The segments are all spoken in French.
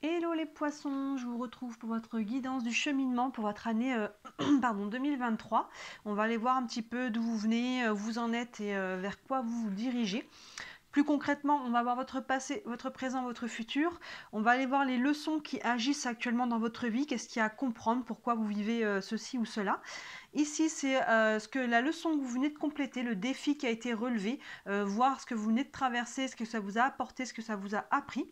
Hello les poissons, je vous retrouve pour votre guidance du cheminement pour votre année pardon, 2023. On va aller voir un petit peu d'où vous venez, où vous en êtes et vers quoi vous vous dirigez. Plus concrètement, on va voir votre passé, votre présent, votre futur. On va aller voir les leçons qui agissent actuellement dans votre vie, qu'est-ce qu'il y a à comprendre, pourquoi vous vivez ceci ou cela. Ici, c'est la leçon que vous venez de compléter, le défi qui a été relevé, voir ce que vous venez de traverser, ce que ça vous a apporté, ce que ça vous a appris.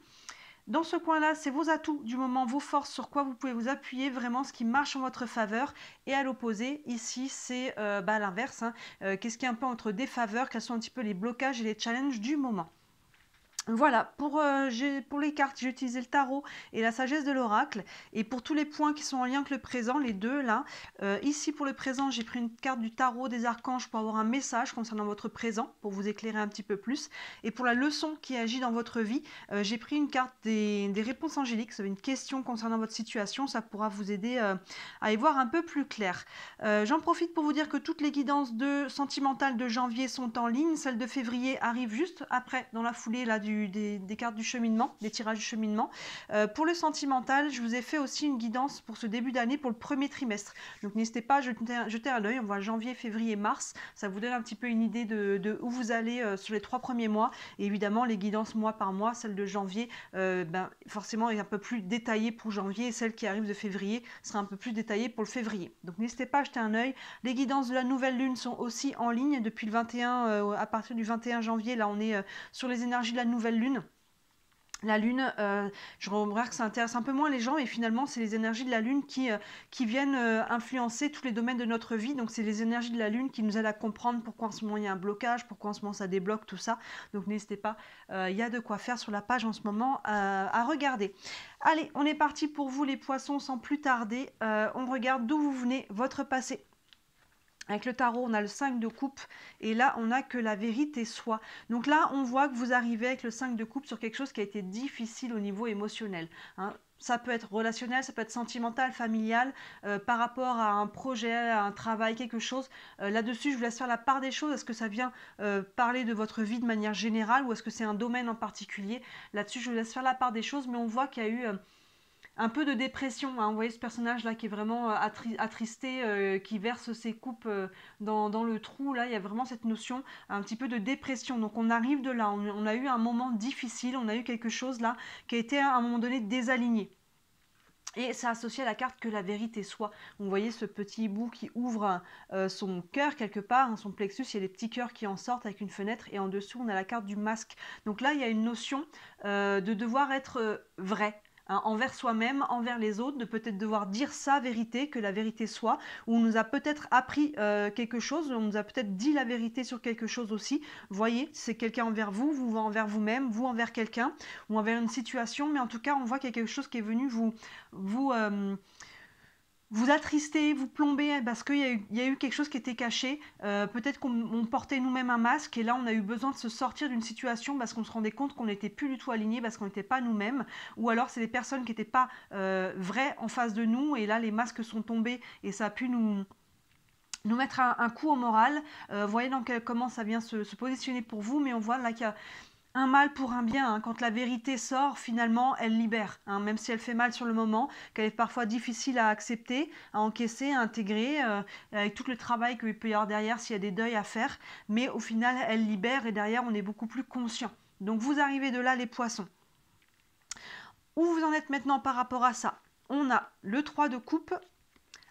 Dans ce coin-là, c'est vos atouts du moment, vos forces, sur quoi vous pouvez vous appuyer, vraiment ce qui marche en votre faveur. Et à l'opposé, ici, c'est l'inverse. Qu'est-ce qui est un peu entre défaveur, quels sont un petit peu les blocages et les challenges du moment. Voilà, pour les cartes, j'ai utilisé le tarot et la sagesse de l'oracle. Et pour tous les points qui sont en lien avec le présent, les deux là, ici pour le présent, j'ai pris une carte du tarot des archanges pour avoir un message concernant votre présent, pour vous éclairer un petit peu plus. Et pour la leçon qui agit dans votre vie, j'ai pris une carte des réponses angéliques. Vous avez une question concernant votre situation, ça pourra vous aider à y voir un peu plus clair. J'en profite pour vous dire que toutes les guidances sentimentales de janvier sont en ligne. Celle de février arrive juste après, dans la foulée là, des cartes du cheminement, des tirages du cheminement. Pour le sentimental, je vous ai fait aussi une guidance pour ce début d'année pour le premier trimestre. Donc n'hésitez pas à jeter un œil. On voit janvier, février, mars. Ça vous donne un petit peu une idée de où vous allez sur les 3 premiers mois. Et évidemment, les guidances mois par mois, celle de janvier, forcément est un peu plus détaillée pour janvier. Et celle qui arrive de février sera un peu plus détaillée pour le février. Donc n'hésitez pas à jeter un œil. Les guidances de la nouvelle lune sont aussi en ligne depuis le 21, à partir du 21 janvier. Là, on est sur les énergies de la nouvelle lune. La lune, je remarque que ça intéresse un peu moins les gens, et finalement, c'est les énergies de la lune qui viennent influencer tous les domaines de notre vie. Donc, c'est les énergies de la lune qui nous aident à comprendre pourquoi en ce moment il y a un blocage, pourquoi en ce moment ça débloque, tout ça. Donc, n'hésitez pas, il y a de quoi faire sur la page en ce moment à regarder. Allez, on est parti pour vous les poissons sans plus tarder. On regarde d'où vous venez, votre passé. Avec le tarot, on a le 5 de coupe et là, on n'a que la vérité soit. Donc là, on voit que vous arrivez avec le 5 de coupe sur quelque chose qui a été difficile au niveau émotionnel. Ça peut être relationnel, ça peut être sentimental, familial, par rapport à un projet, à un travail, quelque chose. Là-dessus, je vous laisse faire la part des choses. Est-ce que ça vient parler de votre vie de manière générale ou est-ce que c'est un domaine en particulier? Là-dessus, je vous laisse faire la part des choses, mais on voit qu'il y a eu un peu de dépression. Vous voyez ce personnage-là qui est vraiment attristé, qui verse ses coupes dans le trou. Là, il y a vraiment cette notion un petit peu de dépression. Donc on arrive de là, on a eu un moment difficile, on a eu quelque chose là qui a été à un moment donné désaligné. Et ça associe à la carte que la vérité soit. Vous voyez ce petit hibou qui ouvre son cœur quelque part, son plexus, il y a des petits cœurs qui en sortent avec une fenêtre et en dessous on a la carte du masque. Donc là il y a une notion de devoir être vrai. Envers soi-même, envers les autres, de peut-être devoir dire sa vérité, que la vérité soit, ou on nous a peut-être appris quelque chose, on nous a peut-être dit la vérité sur quelque chose aussi. Voyez, c'est quelqu'un envers vous, vous envers vous-même, vous envers quelqu'un, ou envers une situation, mais en tout cas, on voit qu'il y a quelque chose qui est venu vous, vous attrister, vous plomber, parce qu'il y a eu quelque chose qui était caché. Peut-être qu'on portait nous-mêmes un masque, et là on a eu besoin de se sortir d'une situation parce qu'on se rendait compte qu'on n'était plus du tout aligné, parce qu'on n'était pas nous-mêmes, ou alors c'est des personnes qui n'étaient pas vraies en face de nous, et là les masques sont tombés, et ça a pu nous mettre un coup au moral. Vous voyez comment ça vient se positionner pour vous, mais on voit là qu'il y a un mal pour un bien. Quand la vérité sort, finalement, elle libère. Même si elle fait mal sur le moment, qu'elle est parfois difficile à accepter, à encaisser, à intégrer, avec tout le travail qu'il peut y avoir derrière s'il y a des deuils à faire. Mais au final, elle libère et derrière, on est beaucoup plus conscient. Donc vous arrivez de là, les poissons. Où vous en êtes maintenant par rapport à ça? On a le 3 de coupe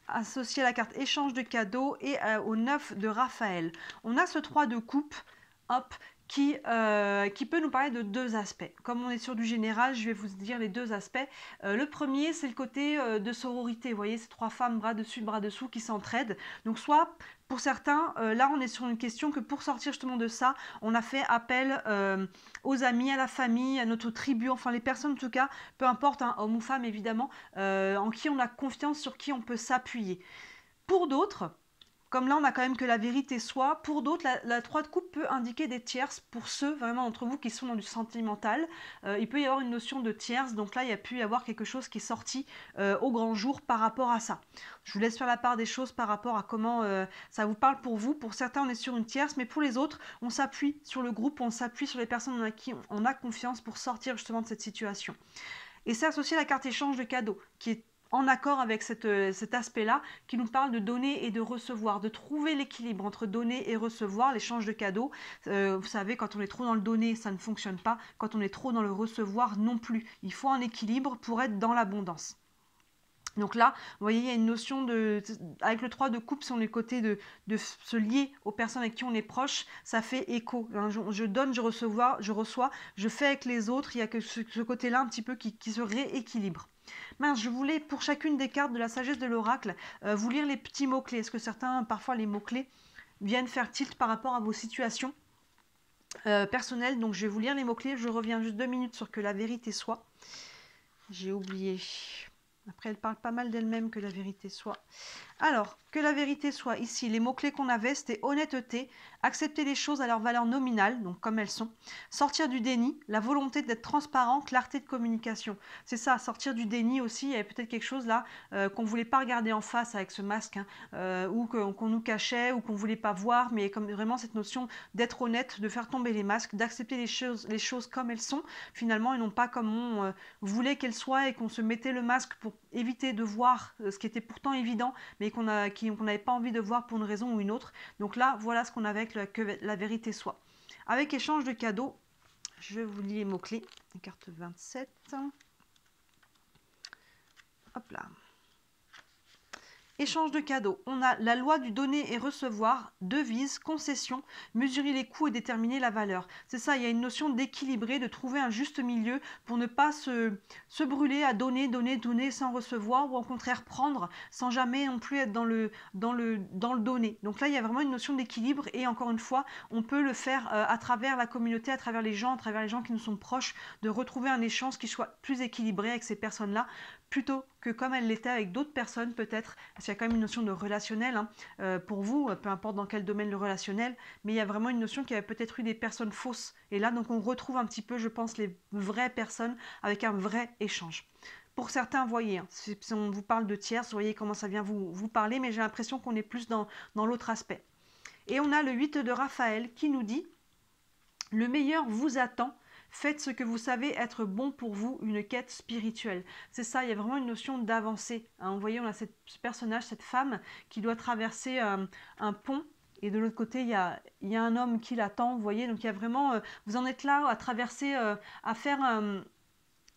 associé à la carte échange de cadeaux et au 9 de Raphaël. On a ce 3 de coupe, hop, qui peut nous parler de deux aspects. Comme on est sur du général, je vais vous dire les deux aspects. Le premier, c'est le côté de sororité. Vous voyez, ces trois femmes bras dessus, bras dessous qui s'entraident. Donc soit, pour certains, là on est sur une question que pour sortir justement de ça, on a fait appel aux amis, à la famille, à notre tribu, enfin les personnes en tout cas, peu importe, homme ou femme évidemment, en qui on a confiance, sur qui on peut s'appuyer. Pour d'autres, comme là on a quand même que la vérité soit, pour d'autres la 3 de coupe peut indiquer des tierces, pour ceux vraiment d'entre vous qui sont dans du sentimental. Il peut y avoir une notion de tierce, donc là il y a pu y avoir quelque chose qui est sorti au grand jour par rapport à ça. Je vous laisse faire la part des choses par rapport à comment ça vous parle pour vous. Pour certains on est sur une tierce, mais pour les autres on s'appuie sur le groupe, on s'appuie sur les personnes à qui on a confiance pour sortir justement de cette situation. Et c'est associé à la carte échange de cadeaux, qui est en accord avec cet aspect-là, qui nous parle de donner et de recevoir, de trouver l'équilibre entre donner et recevoir, l'échange de cadeaux. Vous savez, quand on est trop dans le donner, ça ne fonctionne pas. Quand on est trop dans le recevoir, non plus. Il faut un équilibre pour être dans l'abondance. Donc là, vous voyez, il y a une notion de... Avec le 3 de coupe, sur les côtés de se lier aux personnes avec qui on est proche, ça fait écho. Hein, je donne, je reçois, je fais avec les autres. Il y a que ce côté-là un petit peu qui se rééquilibre. Mince, je voulais, pour chacune des cartes de la sagesse de l'oracle, vous lire les petits mots-clés. Est-ce que certains, parfois, les mots-clés viennent faire tilt par rapport à vos situations personnelles? Donc, je vais vous lire les mots-clés. Je reviens juste 2 minutes sur que la vérité soit. J'ai oublié... Après, elle parle pas mal d'elle-même, que la vérité soit. Alors, que la vérité soit ici, les mots-clés qu'on avait, c'était honnêteté, accepter les choses à leur valeur nominale, donc comme elles sont, sortir du déni, la volonté d'être transparent, clarté de communication. C'est ça, sortir du déni aussi, il y avait peut-être quelque chose là qu'on ne voulait pas regarder en face avec ce masque, hein, ou qu'on nous cachait, ou qu'on ne voulait pas voir, mais comme vraiment cette notion d'être honnête, de faire tomber les masques, d'accepter les choses comme elles sont, finalement, et non pas comme on voulait qu'elles soient, et qu'on se mettait le masque pour éviter de voir ce qui était pourtant évident, mais qu'on n'avait pas envie de voir pour une raison ou une autre. Donc là, voilà ce qu'on avait avec que la vérité soit. Avec échange de cadeaux, je vous lis les mots-clés. Carte 27. Hop là. Échange de cadeaux. On a la loi du donner et recevoir, devise, concession, mesurer les coûts et déterminer la valeur. C'est ça, il y a une notion d'équilibrer, de trouver un juste milieu pour ne pas se brûler à donner, donner, donner sans recevoir, ou au contraire prendre sans jamais non plus être dans le donner. Donc là, il y a vraiment une notion d'équilibre, et encore une fois, on peut le faire à travers la communauté, à travers les gens qui nous sont proches, de retrouver un échange qui soit plus équilibré avec ces personnes-là, plutôt que comme elle l'était avec d'autres personnes peut-être, parce qu'il y a quand même une notion de relationnel, hein, pour vous, peu importe dans quel domaine le relationnel, mais il y a vraiment une notion qu'il y avait peut-être eu des personnes fausses. Et là, donc on retrouve un petit peu, je pense, les vraies personnes avec un vrai échange. Pour certains, vous voyez, hein, si on vous parle de tierces, vous voyez comment ça vient vous parler, mais j'ai l'impression qu'on est plus dans l'autre aspect. Et on a le 8 de Raphaël qui nous dit « Le meilleur vous attend ». Faites ce que vous savez être bon pour vous, une quête spirituelle. C'est ça, il y a vraiment une notion d'avancée. Hein. Vous voyez, on a ce personnage, cette femme qui doit traverser un pont. Et de l'autre côté, il y a un homme qui l'attend, vous voyez. Donc il y a vraiment, vous en êtes là à traverser,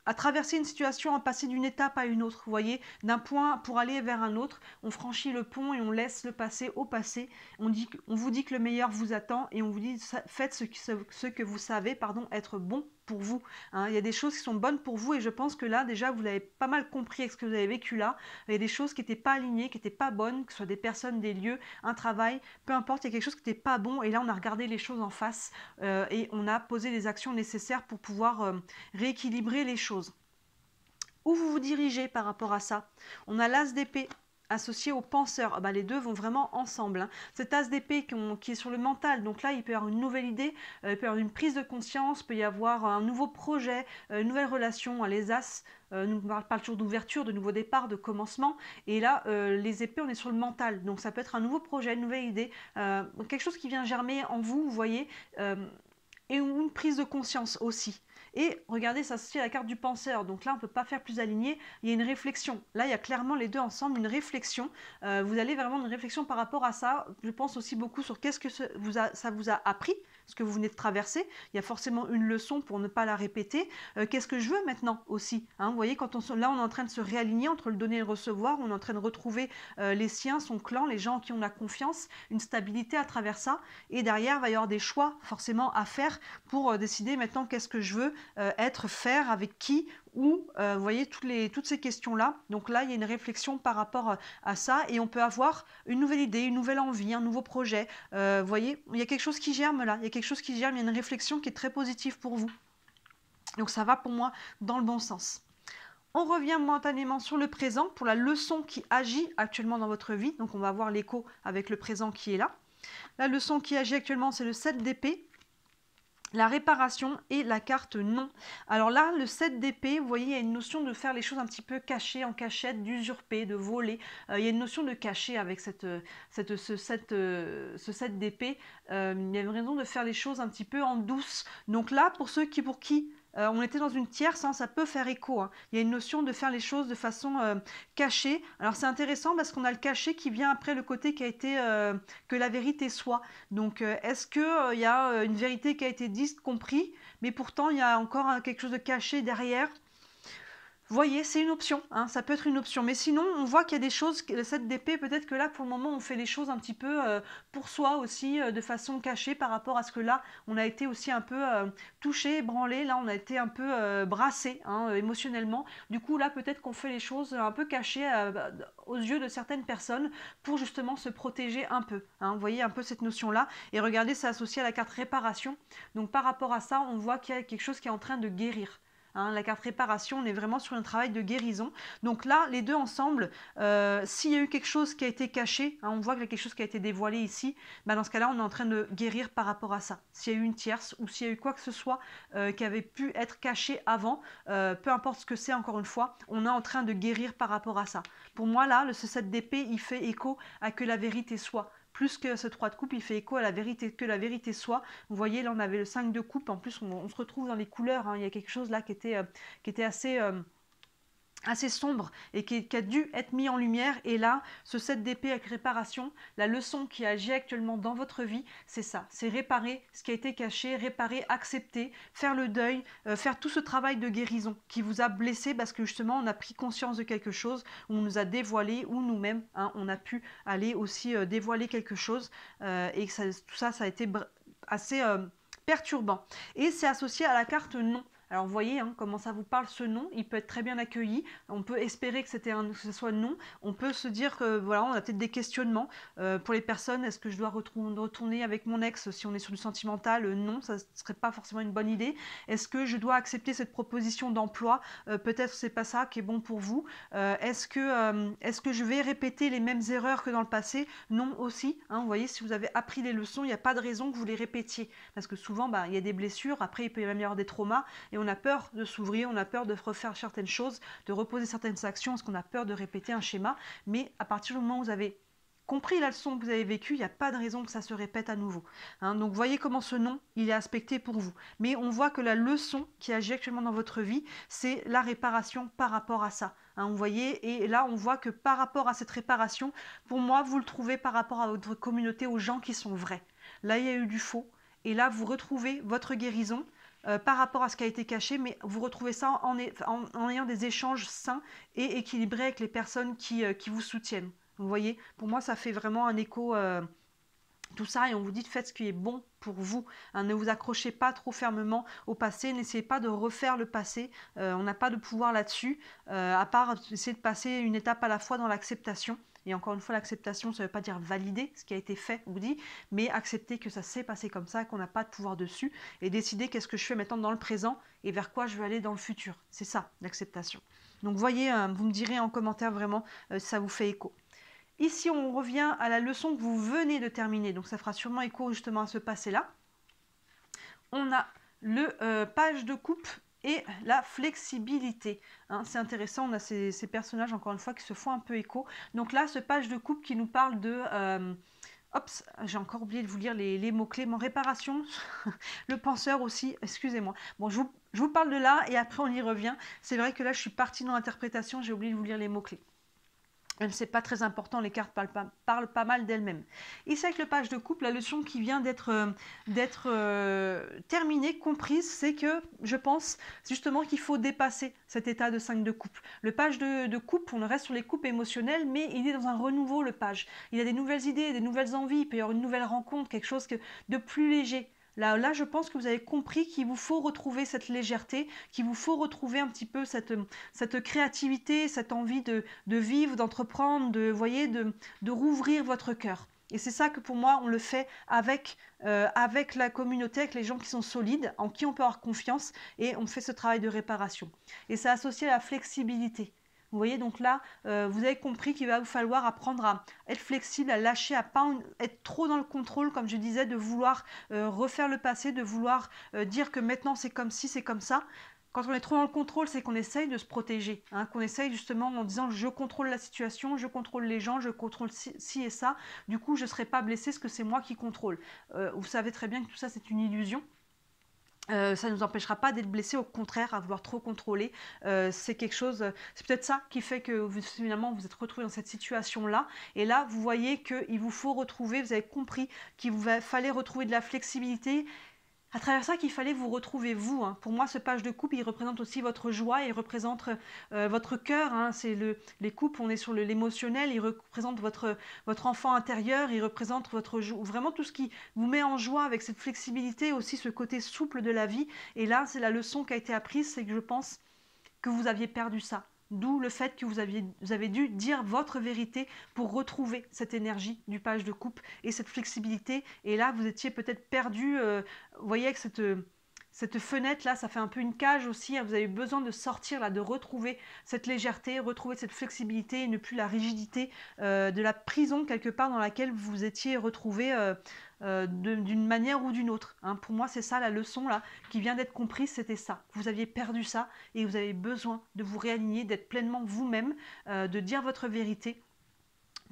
à traverser une situation, à passer d'une étape à une autre, vous voyez, d'un point pour aller vers un autre. On franchit le pont et on laisse le passé au passé. On vous dit que le meilleur vous attend, et on vous dit faites ce que vous savez, être bon pour vous. Hein. Il y a des choses qui sont bonnes pour vous, et je pense que là, déjà, vous l'avez pas mal compris avec ce que vous avez vécu là. Il y a des choses qui n'étaient pas alignées, qui n'étaient pas bonnes, que ce soit des personnes, des lieux, un travail, peu importe, il y a quelque chose qui n'était pas bon, et là, on a regardé les choses en face, et on a posé les actions nécessaires pour pouvoir rééquilibrer les choses. Où vous vous dirigez par rapport à ça? On a l'as d'épée associé au penseur. Ah bah, les deux vont vraiment ensemble. Hein. Cet as d'épée qui est sur le mental, donc là il peut y avoir une nouvelle idée, il peut y avoir une prise de conscience, il peut y avoir un nouveau projet, une nouvelle relation. Les as nous parlent toujours d'ouverture, de nouveau départ, de commencement, et là les épées on est sur le mental, donc ça peut être un nouveau projet, une nouvelle idée, quelque chose qui vient germer en vous, vous voyez, et une prise de conscience aussi. Et regardez, ça s'associe à la carte du penseur. Donc là, on ne peut pas faire plus aligné. Il y a une réflexion. Là, il y a clairement les deux ensemble, une réflexion. Vous allez vraiment une réflexion par rapport à ça. Je pense aussi beaucoup sur qu'est-ce que ça vous a appris, ce que vous venez de traverser. Il y a forcément une leçon pour ne pas la répéter. Qu'est-ce que je veux maintenant aussi, hein, vous voyez, là, on est en train de se réaligner entre le donner et le recevoir. On est en train de retrouver les siens, son clan, les gens en qui on a confiance, une stabilité à travers ça. Et derrière, il va y avoir des choix forcément à faire pour décider maintenant qu'est-ce que je veux être, faire, avec qui, où, vous voyez, toutes ces questions-là. Donc là, il y a une réflexion par rapport à ça, et on peut avoir une nouvelle idée, une nouvelle envie, un nouveau projet. Vous voyez, il y a quelque chose qui germe là, il y a quelque chose qui germe, il y a une réflexion qui est très positive pour vous. Donc ça va pour moi dans le bon sens. On revient momentanément sur le présent pour la leçon qui agit actuellement dans votre vie. Donc on va voir l'écho avec le présent qui est là. La leçon qui agit actuellement, c'est le 7 d'épée. La réparation et la carte non. Alors là, le 7 d'épée, vous voyez, il y a une notion de faire les choses un petit peu cachées, en cachette, d'usurper, de voler. Il y a une notion de cacher avec ce 7 d'épée. Il y a une raison de faire les choses un petit peu en douce. Donc là, pour ceux pour qui on était dans une tierce, hein, ça peut faire écho, hein. Il y a une notion de faire les choses de façon cachée. Alors c'est intéressant parce qu'on a le caché qui vient après le côté qui a été que la vérité soit. Donc est-ce que il y a une vérité qui a été dite, compris, mais pourtant il y a encore quelque chose de caché derrière? Vous voyez, c'est une option, hein, ça peut être une option. Mais sinon, on voit qu'il y a des choses, le 7 d'épée, peut-être que là, pour le moment, on fait les choses un petit peu pour soi aussi, de façon cachée par rapport à ce que là, on a été aussi un peu touché, ébranlé. Là, on a été un peu brassé, hein, émotionnellement. Du coup, là, peut-être qu'on fait les choses un peu cachées aux yeux de certaines personnes pour justement se protéger un peu, hein. Vous voyez un peu cette notion-là. Et regardez, c'est associé à la carte réparation. Donc, par rapport à ça, on voit qu'il y a quelque chose qui est en train de guérir. Hein, la carte réparation, on est vraiment sur un travail de guérison. Donc là, les deux ensemble, s'il y a eu quelque chose qui a été caché, hein, on voit qu'il y a quelque chose qui a été dévoilé ici, bah dans ce cas-là, on est en train de guérir par rapport à ça. S'il y a eu une tierce ou s'il y a eu quoi que ce soit qui avait pu être caché avant, peu importe ce que c'est, encore une fois, on est en train de guérir par rapport à ça. Pour moi, là, ce 7 d'épée, il fait écho à que la vérité soit. Plus que ce 3 de coupe, il fait écho à la vérité, que la vérité soit. Vous voyez, là, on avait le 5 de coupe. En plus, on se retrouve dans les couleurs, hein. Il y a quelque chose là qui était assez sombre et qui a dû être mis en lumière. Et là, ce 7 d'épée avec réparation, la leçon qui agit actuellement dans votre vie, c'est ça, c'est réparer ce qui a été caché, réparer, accepter, faire le deuil, faire tout ce travail de guérison qui vous a blessé parce que justement on a pris conscience de quelque chose, ou on nous a dévoilé, ou nous-mêmes, hein, on a pu aller aussi dévoiler quelque chose et que tout ça, ça a été assez perturbant. Et c'est associé à la carte non. Alors vous voyez, hein, comment ça vous parle, ce nom, il peut être très bien accueilli. On peut espérer que que ce soit non. On peut se dire que voilà, on a peut-être des questionnements pour les personnes. Est-ce que je dois retourner avec mon ex si on est sur du sentimental? Non, ça ne serait pas forcément une bonne idée. Est-ce que je dois accepter cette proposition d'emploi? Peut-être c'est pas ça qui est bon pour vous. Est-ce que je vais répéter les mêmes erreurs que dans le passé? Non aussi. Hein, vous voyez, si vous avez appris les leçons, il n'y a pas de raison que vous les répétiez. Parce que souvent, bah, il y a des blessures. Après, il peut même y avoir des traumas. Et on a peur de s'ouvrir, on a peur de refaire certaines choses, de reposer certaines actions, parce qu'on a peur de répéter un schéma. Mais à partir du moment où vous avez compris la leçon que vous avez vécue, il n'y a pas de raison que ça se répète à nouveau. Hein, donc voyez comment ce nom, il est aspecté pour vous. Mais on voit que la leçon qui agit actuellement dans votre vie, c'est la réparation par rapport à ça. Hein, vous voyez, et là on voit que par rapport à cette réparation, pour moi, vous le trouvez par rapport à votre communauté, aux gens qui sont vrais. Là, il y a eu du faux. Et là, vous retrouvez votre guérison. Par rapport à ce qui a été caché, mais vous retrouvez ça en ayant des échanges sains et équilibrés avec les personnes qui vous soutiennent. Vous voyez, pour moi, ça fait vraiment un écho, tout ça, et on vous dit de faites ce qui est bon pour vous. Hein, ne vous accrochez pas trop fermement au passé, n'essayez pas de refaire le passé, on n'a pas de pouvoir là-dessus, à part essayer de passer une étape à la fois dans l'acceptation. Et encore une fois, l'acceptation, ça ne veut pas dire valider ce qui a été fait ou dit, mais accepter que ça s'est passé comme ça, qu'on n'a pas de pouvoir dessus, et décider qu'est-ce que je fais maintenant dans le présent et vers quoi je veux aller dans le futur. C'est ça, l'acceptation. Donc voyez, vous me direz en commentaire vraiment si ça vous fait écho. Ici, on revient à la leçon que vous venez de terminer, donc ça fera sûrement écho justement à ce passé-là. On a le page de coupe et la flexibilité. Hein, c'est intéressant, on a ces personnages, encore une fois, qui se font un peu écho. Donc là, ce page de coupe qui nous parle de... Oups, j'ai encore oublié de vous lire les mots-clés. Mon réparation, le penseur aussi, excusez-moi. Bon, je vous parle de là et après on y revient. C'est vrai que là, je suis partie dans l'interprétation, j'ai oublié de vous lire les mots-clés. Même si ce n'est pas très important, les cartes parlent pas mal d'elles-mêmes. Ici, avec le page de coupe, la leçon qui vient d'être terminée, comprise, c'est que je pense justement qu'il faut dépasser cet état de 5 de coupe. Le page de coupe, on reste sur les coupes émotionnelles, mais il est dans un renouveau, le page. Il a des nouvelles idées, des nouvelles envies, il peut y avoir une nouvelle rencontre, quelque chose de plus léger. Là, je pense que vous avez compris qu'il vous faut retrouver cette légèreté, qu'il vous faut retrouver un petit peu cette créativité, cette envie de vivre, d'entreprendre, de rouvrir votre cœur. Et c'est ça que pour moi, on le fait avec la communauté, avec les gens qui sont solides, en qui on peut avoir confiance, et on fait ce travail de réparation. Et c'est associé à la flexibilité. Vous voyez, donc là, vous avez compris qu'il va vous falloir apprendre à être flexible, à lâcher, à ne pas être trop dans le contrôle, comme je disais, de vouloir refaire le passé, de vouloir dire que maintenant c'est comme ci, c'est comme ça. Quand on est trop dans le contrôle, c'est qu'on essaye de se protéger, hein, qu'on essaye justement en disant je contrôle la situation, je contrôle les gens, je contrôle ci et ça, du coup je ne serai pas blessé parce que c'est moi qui contrôle. Vous savez très bien que tout ça c'est une illusion. Ça ne nous empêchera pas d'être blessés, au contraire, à vouloir trop contrôler. C'est quelque chose, c'est peut-être ça qui fait que finalement vous êtes retrouvé dans cette situation-là. Et là, vous voyez qu'il vous faut retrouver, vous avez compris qu'il vous fallait retrouver de la flexibilité. À travers ça qu'il fallait vous retrouver vous. Hein. Pour moi, ce page de coupe, il représente aussi votre joie, il représente votre cœur. Hein. C'est les coupes, on est sur l'émotionnel, il représente votre enfant intérieur, il représente vraiment tout ce qui vous met en joie avec cette flexibilité, aussi ce côté souple de la vie. Et là, c'est la leçon qui a été apprise, c'est que je pense que vous aviez perdu ça. D'où le fait que vous avez dû dire votre vérité pour retrouver cette énergie du page de coupe et cette flexibilité. Et là, vous étiez peut-être perdu, vous voyez, avec cette fenêtre-là, ça fait un peu une cage aussi. Hein, vous avez besoin de sortir, là, de retrouver cette légèreté, retrouver cette flexibilité et ne plus la rigidité de la prison quelque part dans laquelle vous vous étiez retrouvé d'une manière ou d'une autre. Hein. Pour moi, c'est ça la leçon là qui vient d'être comprise, c'était ça. Vous aviez perdu ça et vous avez besoin de vous réaligner, d'être pleinement vous-même, de dire votre vérité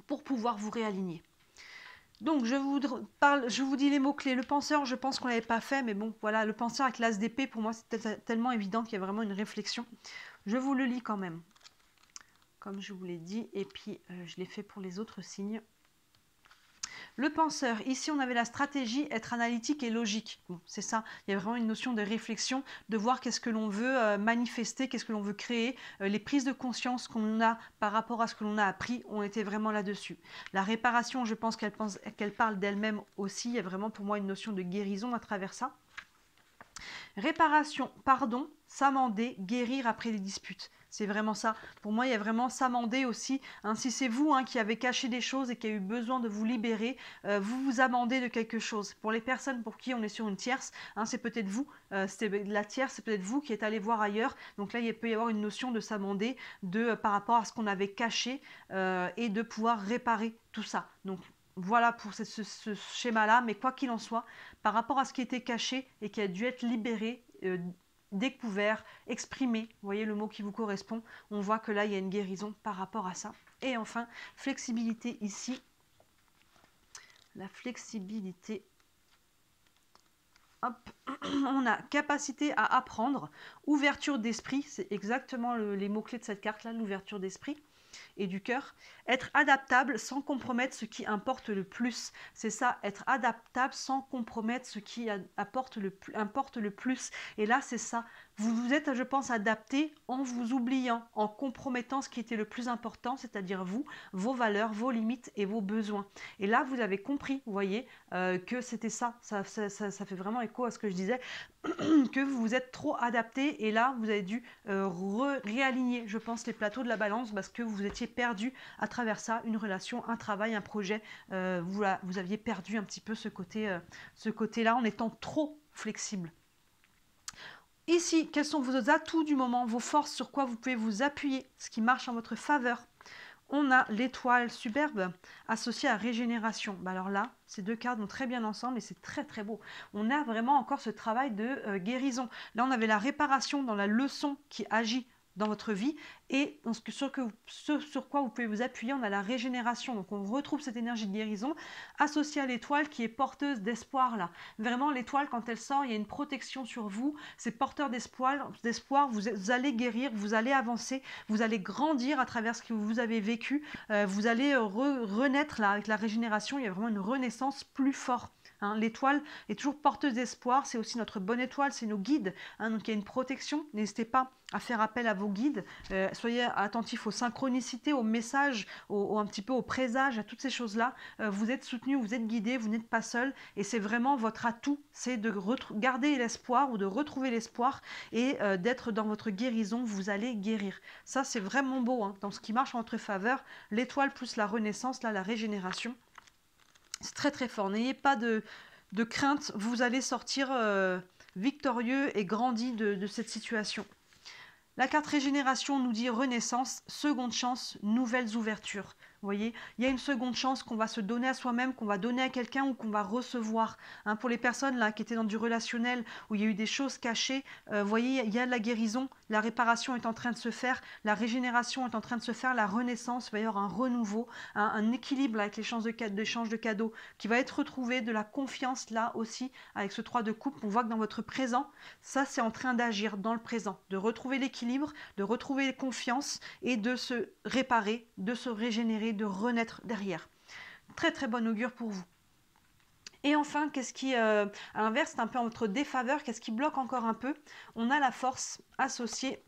pour pouvoir vous réaligner. Donc, je vous dis les mots-clés. Le penseur, je pense qu'on ne l'avait pas fait, mais bon, voilà, le penseur avec l'as d'épée, pour moi, c'était tellement évident qu'il y a vraiment une réflexion. Je vous le lis quand même, comme je vous l'ai dit, et puis je l'ai fait pour les autres signes. Le penseur, ici on avait la stratégie, être analytique et logique. Bon, c'est ça, il y a vraiment une notion de réflexion, de voir qu'est-ce que l'on veut manifester, qu'est-ce que l'on veut créer. Les prises de conscience qu'on a par rapport à ce que l'on a appris ont été vraiment là-dessus. La réparation, je pense qu'elle parle d'elle-même aussi, il y a vraiment pour moi une notion de guérison à travers ça. Réparation, pardon, s'amender, guérir après les disputes. C'est vraiment ça. Pour moi, il y a vraiment s'amender aussi. Hein, si c'est vous qui avez caché des choses et qui a eu besoin de vous libérer, vous vous amendez de quelque chose. Pour les personnes pour qui on est sur une tierce, c'est peut-être vous. La tierce, c'est peut-être vous qui êtes allé voir ailleurs. Donc là, il peut y avoir une notion de s'amender par rapport à ce qu'on avait caché et de pouvoir réparer tout ça. Donc voilà pour ce schéma-là, mais quoi qu'il en soit, par rapport à ce qui était caché et qui a dû être libéré, découvert, exprimé, vous voyez le mot qui vous correspond, on voit que là il y a une guérison par rapport à ça. Et enfin, flexibilité ici, la flexibilité, hop, on a capacité à apprendre, ouverture d'esprit, c'est exactement les mots-clés de cette carte-là, l'ouverture d'esprit et du cœur, être adaptable sans compromettre ce qui importe le plus. C'est ça, être adaptable sans compromettre ce qui importe le plus. Et là, c'est ça. Vous vous êtes, je pense, adapté en vous oubliant, en compromettant ce qui était le plus important, c'est-à-dire vous, vos valeurs, vos limites et vos besoins. Et là, vous avez compris, vous voyez, que c'était ça. Ça fait vraiment écho à ce que je disais, que vous vous êtes trop adapté et là, vous avez dû réaligner, je pense, les plateaux de la balance parce que vous étiez perdu à travers ça, une relation, un travail, un projet. Vous aviez perdu un petit peu ce côté-là en étant trop flexible. Ici, quels sont vos atouts du moment, vos forces, sur quoi vous pouvez vous appuyer, ce qui marche en votre faveur. On a l'étoile superbe associée à régénération. Bah alors là, ces deux cartes vont très bien ensemble et c'est très très beau. On a vraiment encore ce travail de guérison. Là, on avait la réparation dans la leçon qui agit dans votre vie et sur quoi vous pouvez vous appuyer, on a la régénération. Donc on retrouve cette énergie de guérison associée à l'étoile qui est porteuse d'espoir là. Vraiment l'étoile quand elle sort, il y a une protection sur vous, c'est porteur d'espoir, vous allez guérir, vous allez avancer, vous allez grandir à travers ce que vous avez vécu, vous allez renaître là avec la régénération, il y a vraiment une renaissance plus forte. Hein, l'étoile est toujours porteuse d'espoir, c'est aussi notre bonne étoile, c'est nos guides. Hein, donc il y a une protection, n'hésitez pas à faire appel à vos guides. Soyez attentifs aux synchronicités, aux messages, un petit peu aux présages, à toutes ces choses-là. Vous êtes soutenu, vous êtes guidé, vous n'êtes pas seul et c'est vraiment votre atout, c'est de garder l'espoir ou de retrouver l'espoir et d'être dans votre guérison, vous allez guérir. Ça c'est vraiment beau, hein, dans ce qui marche en votre faveur, l'étoile plus la renaissance, là la régénération. C'est très très fort, n'ayez pas de crainte, vous allez sortir victorieux et grandi de cette situation. La carte régénération nous dit renaissance, seconde chance, nouvelles ouvertures. Vous voyez, il y a une seconde chance qu'on va se donner à soi-même, qu'on va donner à quelqu'un ou qu'on va recevoir. Hein, pour les personnes là qui étaient dans du relationnel, où il y a eu des choses cachées, vous voyez, il y a de la guérison, la réparation est en train de se faire, la régénération est en train de se faire, la renaissance, il va y avoir un renouveau, un équilibre avec l'échange de cadeaux qui va être retrouvé, de la confiance là aussi, avec ce 3 de coupe. On voit que dans votre présent, ça c'est en train d'agir dans le présent, de retrouver l'équilibre, de retrouver confiance et de se réparer, de se régénérer, de renaître derrière. Très très bon augure pour vous. Et enfin, qu'est-ce qui, à l'inverse, c'est un peu en votre défaveur, qu'est-ce qui bloque encore un peu? On a la force associée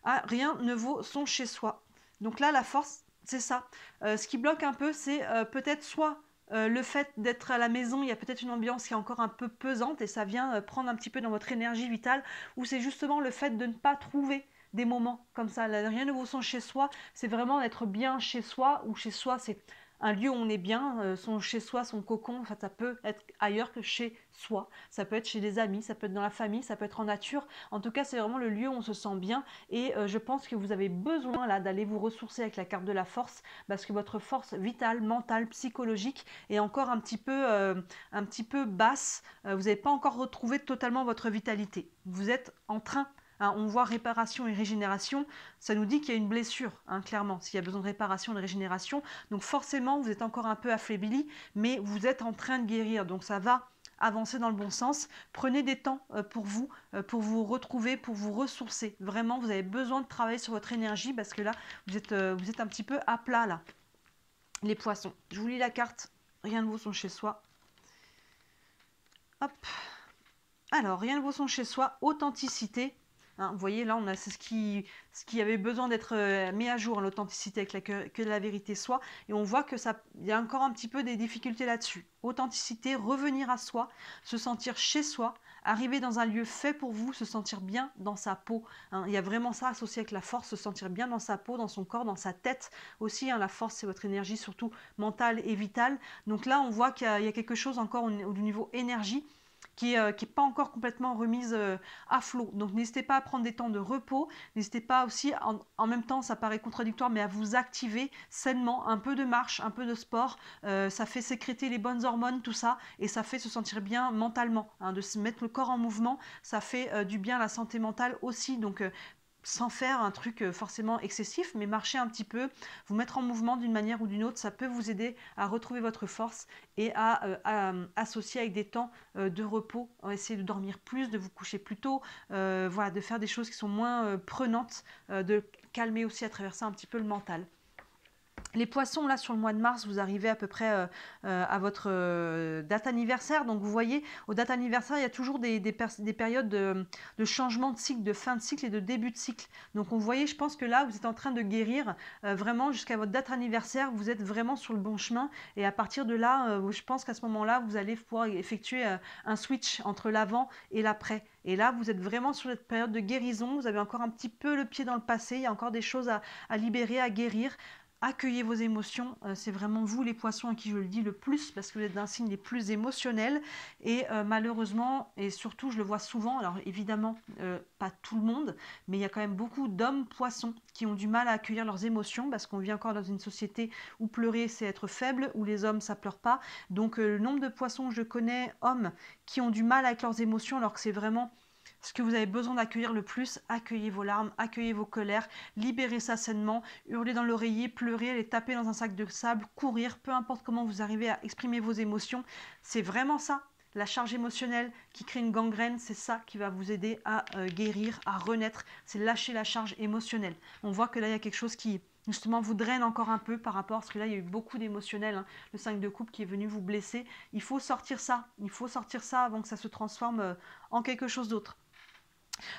à rien ne vaut son chez soi. Donc là, la force, c'est ça. Ce qui bloque un peu, c'est peut-être soit le fait d'être à la maison, il y a peut-être une ambiance qui est encore un peu pesante et ça vient prendre un petit peu dans votre énergie vitale, ou c'est justement le fait de ne pas trouver des moments comme ça. Là, rien ne vaut son chez soi, c'est vraiment d'être bien chez soi, ou chez soi, c'est un lieu où on est bien, son chez soi, son cocon, enfin, ça peut être ailleurs que chez soi. Ça peut être chez des amis, ça peut être dans la famille, ça peut être en nature. En tout cas, c'est vraiment le lieu où on se sent bien. Et je pense que vous avez besoin là d'aller vous ressourcer avec la carte de la force, parce que votre force vitale, mentale, psychologique est encore un petit peu basse. Vous n'avez pas encore retrouvé totalement votre vitalité. Vous êtes en train. Hein, on voit réparation et régénération, ça nous dit qu'il y a une blessure, hein, clairement, s'il y a besoin de réparation et de régénération. Donc forcément, vous êtes encore un peu affaibli, mais vous êtes en train de guérir. Donc ça va avancer dans le bon sens. Prenez des temps pour vous retrouver, pour vous ressourcer. Vraiment, vous avez besoin de travailler sur votre énergie parce que là, vous êtes un petit peu à plat, là. Les poissons. Je vous lis la carte. Rien ne vaut son chez soi. Hop. Alors, rien ne vaut son chez soi. Authenticité. Hein, vous voyez, là, c'est ce qui avait besoin d'être mis à jour, l'authenticité avec que la vérité soit. Et on voit que il y a encore un petit peu des difficultés là-dessus. Authenticité, revenir à soi, se sentir chez soi, arriver dans un lieu fait pour vous, se sentir bien dans sa peau. Hein, il y a vraiment ça associé avec la force, se sentir bien dans sa peau, dans son corps, dans sa tête aussi. Hein, la force, c'est votre énergie, surtout mentale et vitale. Donc là, on voit qu'il y a quelque chose encore au niveau énergie qui n'est pas encore complètement remise à flot. Donc n'hésitez pas à prendre des temps de repos, n'hésitez pas aussi, en même temps ça paraît contradictoire, mais à vous activer sainement, un peu de marche, un peu de sport, ça fait sécréter les bonnes hormones, tout ça, et ça fait se sentir bien mentalement, hein, de se mettre le corps en mouvement, ça fait du bien à la santé mentale aussi, donc sans faire un truc forcément excessif, mais marcher un petit peu, vous mettre en mouvement d'une manière ou d'une autre, ça peut vous aider à retrouver votre force et à associer avec des temps de repos, essayer de dormir plus, de vous coucher plus tôt, voilà, de faire des choses qui sont moins prenantes, de calmer aussi à travers ça un petit peu le mental. Les poissons, là, sur le mois de mars, vous arrivez à peu près à votre date anniversaire. Donc, vous voyez, aux dates anniversaires, il y a toujours des périodes de changement de cycle, de fin de cycle et de début de cycle. Donc, vous voyez, je pense que là, vous êtes en train de guérir vraiment jusqu'à votre date anniversaire. Vous êtes vraiment sur le bon chemin. Et à partir de là, je pense qu'à ce moment-là, vous allez pouvoir effectuer un switch entre l'avant et l'après. Et là, vous êtes vraiment sur cette période de guérison. Vous avez encore un petit peu le pied dans le passé. Il y a encore des choses à libérer, à guérir. Accueillez vos émotions, c'est vraiment vous les poissons à qui je le dis le plus parce que vous êtes d'un signe les plus émotionnels et malheureusement et surtout je le vois souvent, alors évidemment pas tout le monde, mais il y a quand même beaucoup d'hommes poissons qui ont du mal à accueillir leurs émotions parce qu'on vit encore dans une société où pleurer c'est être faible, où les hommes ça pleure pas, donc le nombre de poissons que je connais, hommes, qui ont du mal avec leurs émotions alors que c'est vraiment ce que vous avez besoin d'accueillir le plus, accueillez vos larmes, accueillez vos colères, libérez ça sainement, hurlez dans l'oreiller, pleurez, les taper dans un sac de sable, courir, peu importe comment vous arrivez à exprimer vos émotions, c'est vraiment ça. La charge émotionnelle qui crée une gangrène, c'est ça qui va vous aider à guérir, à renaître, c'est lâcher la charge émotionnelle. On voit que là, il y a quelque chose qui justement vous draine encore un peu par rapport, parce que là, il y a eu beaucoup d'émotionnel, hein, le 5 de coupe qui est venu vous blesser. Il faut sortir ça avant que ça se transforme en quelque chose d'autre.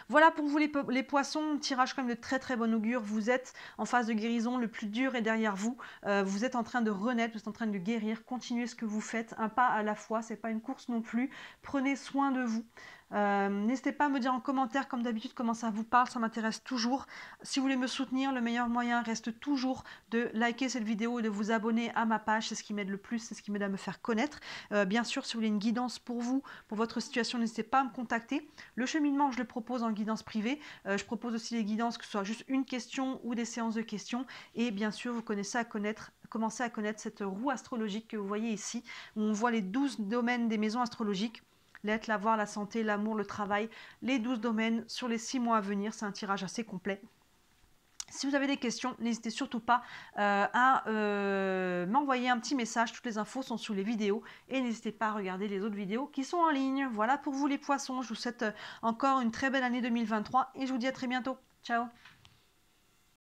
Voilà pour vous les poissons, tirage quand même de très très bon augure, vous êtes en phase de guérison, le plus dur est derrière vous, vous êtes en train de renaître, vous êtes en train de guérir, continuez ce que vous faites, un pas à la fois, c'est pas une course non plus, prenez soin de vous. N'hésitez pas à me dire en commentaire, comme d'habitude, comment ça vous parle, ça m'intéresse toujours. Si vous voulez me soutenir, le meilleur moyen reste toujours de liker cette vidéo et de vous abonner à ma page, c'est ce qui m'aide le plus, c'est ce qui m'aide à me faire connaître. Bien sûr, si vous voulez une guidance pour vous, pour votre situation, n'hésitez pas à me contacter. Le cheminement, je le propose en guidance privée. Je propose aussi des guidances, que ce soit juste une question ou des séances de questions. Et bien sûr, vous commencez à connaître cette roue astrologique que vous voyez ici, où on voit les 12 domaines des maisons astrologiques. L'être, l'avoir, la santé, l'amour, le travail, les 12 domaines sur les 6 mois à venir. C'est un tirage assez complet. Si vous avez des questions, n'hésitez surtout pas à m'envoyer un petit message. Toutes les infos sont sous les vidéos. Et n'hésitez pas à regarder les autres vidéos qui sont en ligne. Voilà pour vous les poissons. Je vous souhaite encore une très belle année 2023 et je vous dis à très bientôt. Ciao!